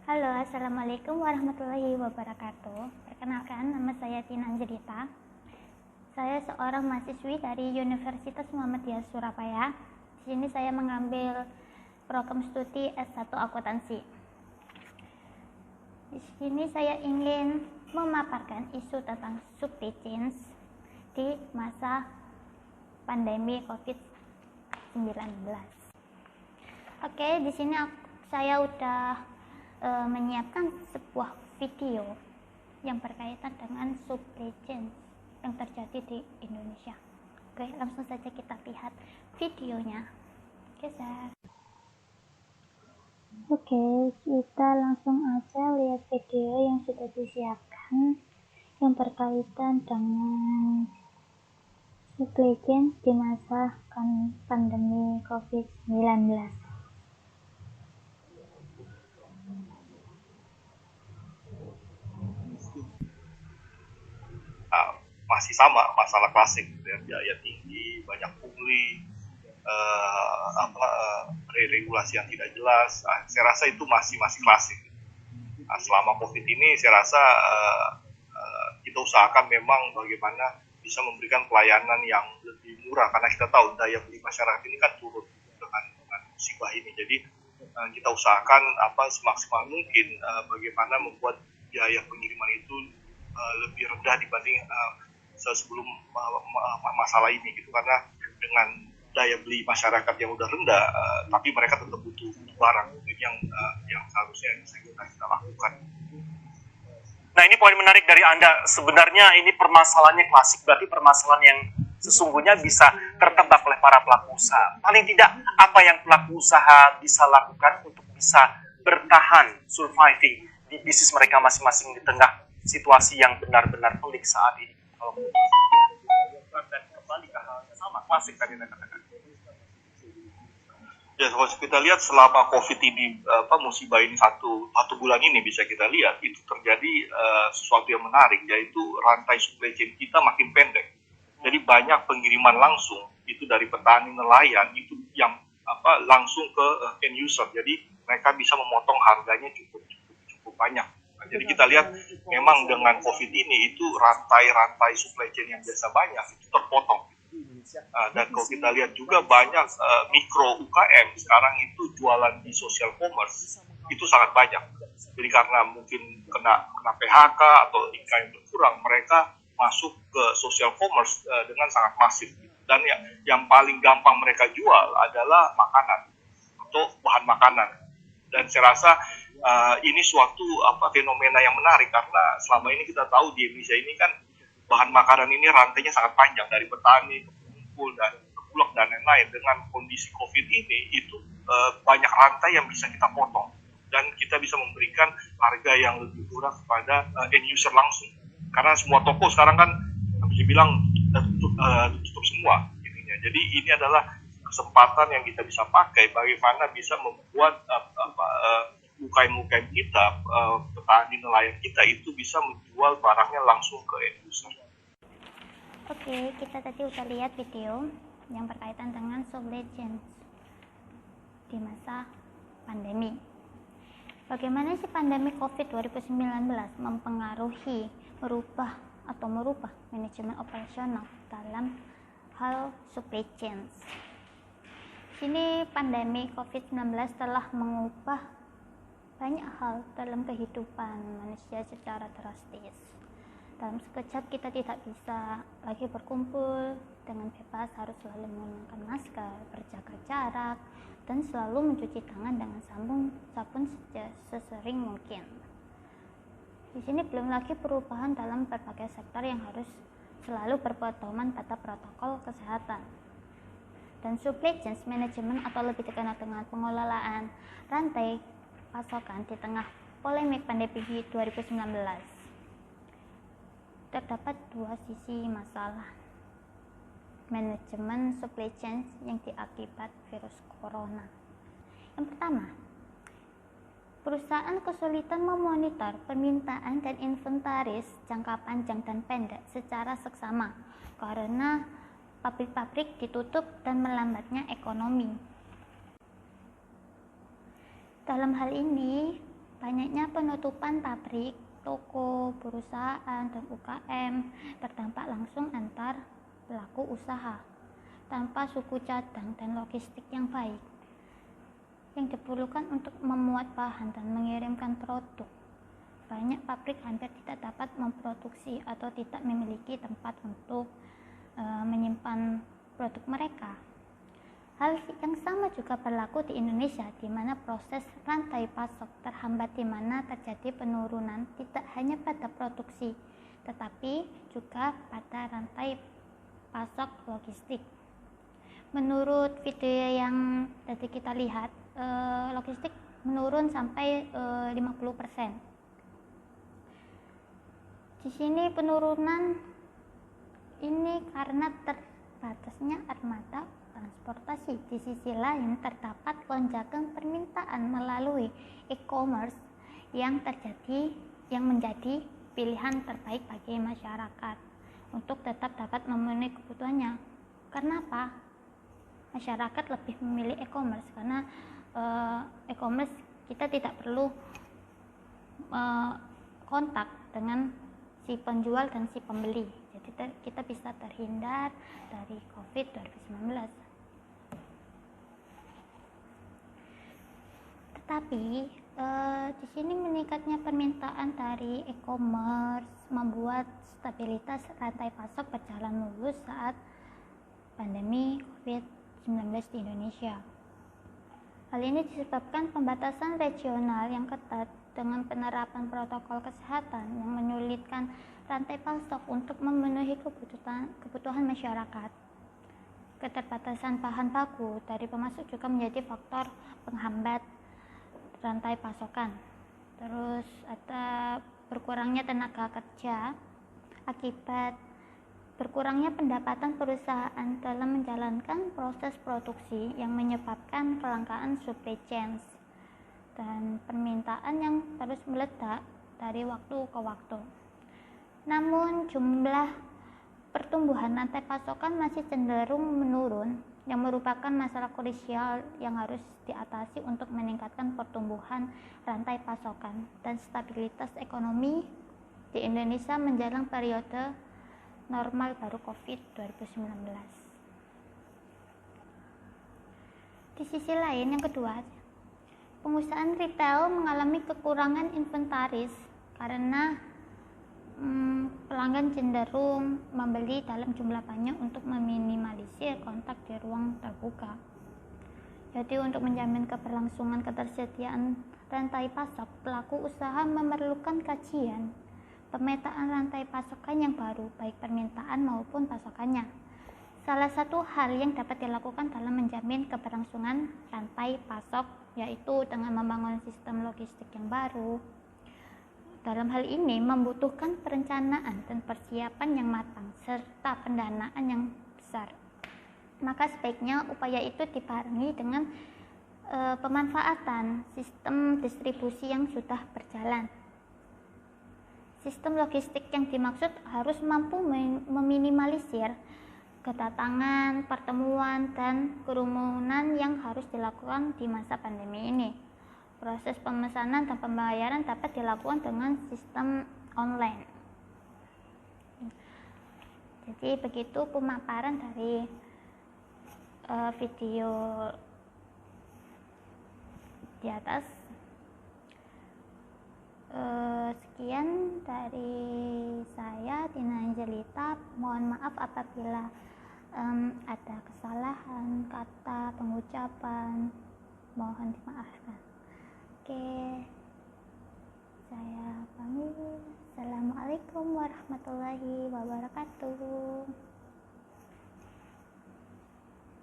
Halo, Assalamualaikum warahmatullahi wabarakatuh. Perkenalkan, nama saya Tina Angelita. Saya seorang mahasiswi dari Universitas Muhammadiyah Surabaya. Di sini saya mengambil program studi S1 Akuntansi. Di sini saya ingin memaparkan isu tentang supply chains di masa pandemi COVID-19. Oke, di sini saya udah menyiapkan sebuah video yang berkaitan dengan supply chain yang terjadi di Indonesia. Oke, langsung saja kita lihat videonya. Oke, kita langsung aja lihat video yang sudah disiapkan yang berkaitan dengan supply chain di masa pandemi COVID-19. Masih sama masalah klasik gitu ya, biaya tinggi, banyak pungli, regulasi yang tidak jelas. Saya rasa itu masih klasik. Selama COVID ini saya rasa kita usahakan memang bagaimana bisa memberikan pelayanan yang lebih murah, karena kita tahu daya beli masyarakat ini kan turun dengan musibah ini. Jadi kita usahakan semaksimal mungkin bagaimana membuat biaya pengiriman itu lebih rendah dibanding sebelum masalah ini gitu, karena dengan daya beli masyarakat yang udah rendah tapi mereka tetap butuh barang. Ini yang seharusnya kita lakukan. Nah, ini poin menarik dari Anda. Sebenarnya ini permasalahannya klasik, berarti permasalahan yang sesungguhnya bisa tertebak oleh para pelaku usaha. Paling tidak, apa yang pelaku usaha bisa lakukan untuk bisa bertahan, surviving di bisnis mereka masing-masing di tengah situasi yang benar-benar pelik saat ini. Kalau dan kembali ke hal yang sama, klasik tadi Anda katakan. Ya, kalau kita lihat selama COVID ini, musibah ini satu bulan ini bisa kita lihat itu terjadi sesuatu yang menarik, yaitu rantai supply chain kita makin pendek. Jadi banyak pengiriman langsung itu dari petani nelayan itu yang langsung ke end user. Jadi mereka bisa memotong harganya cukup banyak. Nah, jadi kita lihat memang dengan COVID ini itu rantai supply chain yang biasa banyak itu terpotong. Dan kalau kita lihat juga banyak mikro UKM sekarang itu jualan di social commerce itu sangat banyak. Jadi karena mungkin kena PHK atau income yang berkurang, mereka masuk ke social commerce dengan sangat masif. Dan yang paling gampang mereka jual adalah makanan atau bahan makanan. Dan saya rasa ini suatu fenomena yang menarik, karena selama ini kita tahu di Indonesia ini kan bahan makanan ini rantainya sangat panjang dari petani ke pengumpul dan ke bulog dan lain-lain. Dengan kondisi COVID ini itu banyak rantai yang bisa kita potong dan kita bisa memberikan harga yang lebih murah kepada end user langsung, karena semua toko sekarang kan bisa bilang tutup semua intinya. Jadi ini adalah kesempatan yang kita bisa pakai bagaimana bisa membuat UKM kita, petani nelayan kita itu bisa menjual barangnya langsung ke end user. Oke, kita tadi udah lihat video yang berkaitan dengan supply chain di masa pandemi. Bagaimana sih pandemi COVID-19 merubah manajemen operasional dalam hal supply chain. Sini pandemi COVID-19 telah mengubah banyak hal dalam kehidupan manusia secara drastis. Dalam sekejap kita tidak bisa lagi berkumpul dengan bebas, harus selalu menggunakan masker, berjaga jarak, dan selalu mencuci tangan dengan sabun sesering mungkin. Di sini belum lagi perubahan dalam berbagai sektor yang harus selalu berpedoman pada protokol kesehatan. Dan supply chain management atau lebih dikenal dengan pengelolaan rantai pasokan di tengah polemik pandemi 2019. Terdapat dua sisi masalah manajemen supply chain yang diakibat virus corona. Yang pertama, perusahaan kesulitan memonitor permintaan dan inventaris jangka panjang dan pendek secara seksama karena pabrik-pabrik ditutup dan melambatnya ekonomi. Dalam hal ini, Banyaknya penutupan pabrik, toko, perusahaan, dan UKM berdampak langsung antar pelaku usaha tanpa suku cadang dan logistik yang baik yang diperlukan untuk memuat bahan dan mengirimkan produk. Banyak pabrik hampir tidak dapat memproduksi atau tidak memiliki tempat untuk menyimpan produk mereka. Hal yang sama juga berlaku di Indonesia, di mana proses rantai pasok terhambat, di mana terjadi penurunan tidak hanya pada produksi, tetapi juga pada rantai pasok logistik. Menurut video yang tadi kita lihat, logistik menurun sampai 50%. Di sini penurunan ini karena terbatasnya armada transportasi. Di sisi lain terdapat lonjakan permintaan melalui e-commerce yang menjadi pilihan terbaik bagi masyarakat untuk tetap dapat memenuhi kebutuhannya. Kenapa masyarakat lebih memilih e-commerce? Karena e-commerce kita tidak perlu kontak dengan si penjual dan si pembeli, jadi kita bisa terhindar dari COVID-19. Tetapi di sini meningkatnya permintaan dari e-commerce membuat stabilitas rantai pasok berjalan mulus saat pandemi COVID-19 di Indonesia. Hal ini disebabkan pembatasan regional yang ketat dengan penerapan protokol kesehatan yang menyulitkan rantai pasok untuk memenuhi kebutuhan masyarakat. Keterbatasan bahan baku dari pemasok juga menjadi faktor penghambat rantai pasokan. Terus ada berkurangnya tenaga kerja akibat berkurangnya pendapatan perusahaan dalam menjalankan proses produksi yang menyebabkan kelangkaan supply chains dan permintaan yang terus meledak dari waktu ke waktu. Namun jumlah pertumbuhan rantai pasokan masih cenderung menurun, yang merupakan masalah krusial yang harus diatasi untuk meningkatkan pertumbuhan rantai pasokan dan stabilitas ekonomi di Indonesia menjelang periode normal baru COVID-19. Di sisi lain, yang kedua, pengusaha retail mengalami kekurangan inventaris karena pelanggan cenderung membeli dalam jumlah banyak untuk meminimalisir kontak di ruang terbuka. Jadi untuk menjamin keberlangsungan ketersediaan rantai pasok, pelaku usaha memerlukan kajian pemetaan rantai pasokan yang baru, baik permintaan maupun pasokannya. Salah satu hal yang dapat dilakukan dalam menjamin keberlangsungan rantai pasok yaitu dengan membangun sistem logistik yang baru. Dalam hal ini membutuhkan perencanaan dan persiapan yang matang serta pendanaan yang besar. Maka sebaiknya upaya itu dibarengi dengan pemanfaatan sistem distribusi yang sudah berjalan. Sistem logistik yang dimaksud harus mampu meminimalisir kedatangan, pertemuan, dan kerumunan yang harus dilakukan di masa pandemi ini. Proses pemesanan dan pembayaran dapat dilakukan dengan sistem online. Jadi begitu pemaparan dari video di atas. Sekian dari saya, Tina Angelita. Mohon maaf apabila ada kesalahan kata, pengucapan, mohon dimaafkan. Oke, saya pamit. Assalamualaikum warahmatullahi wabarakatuh.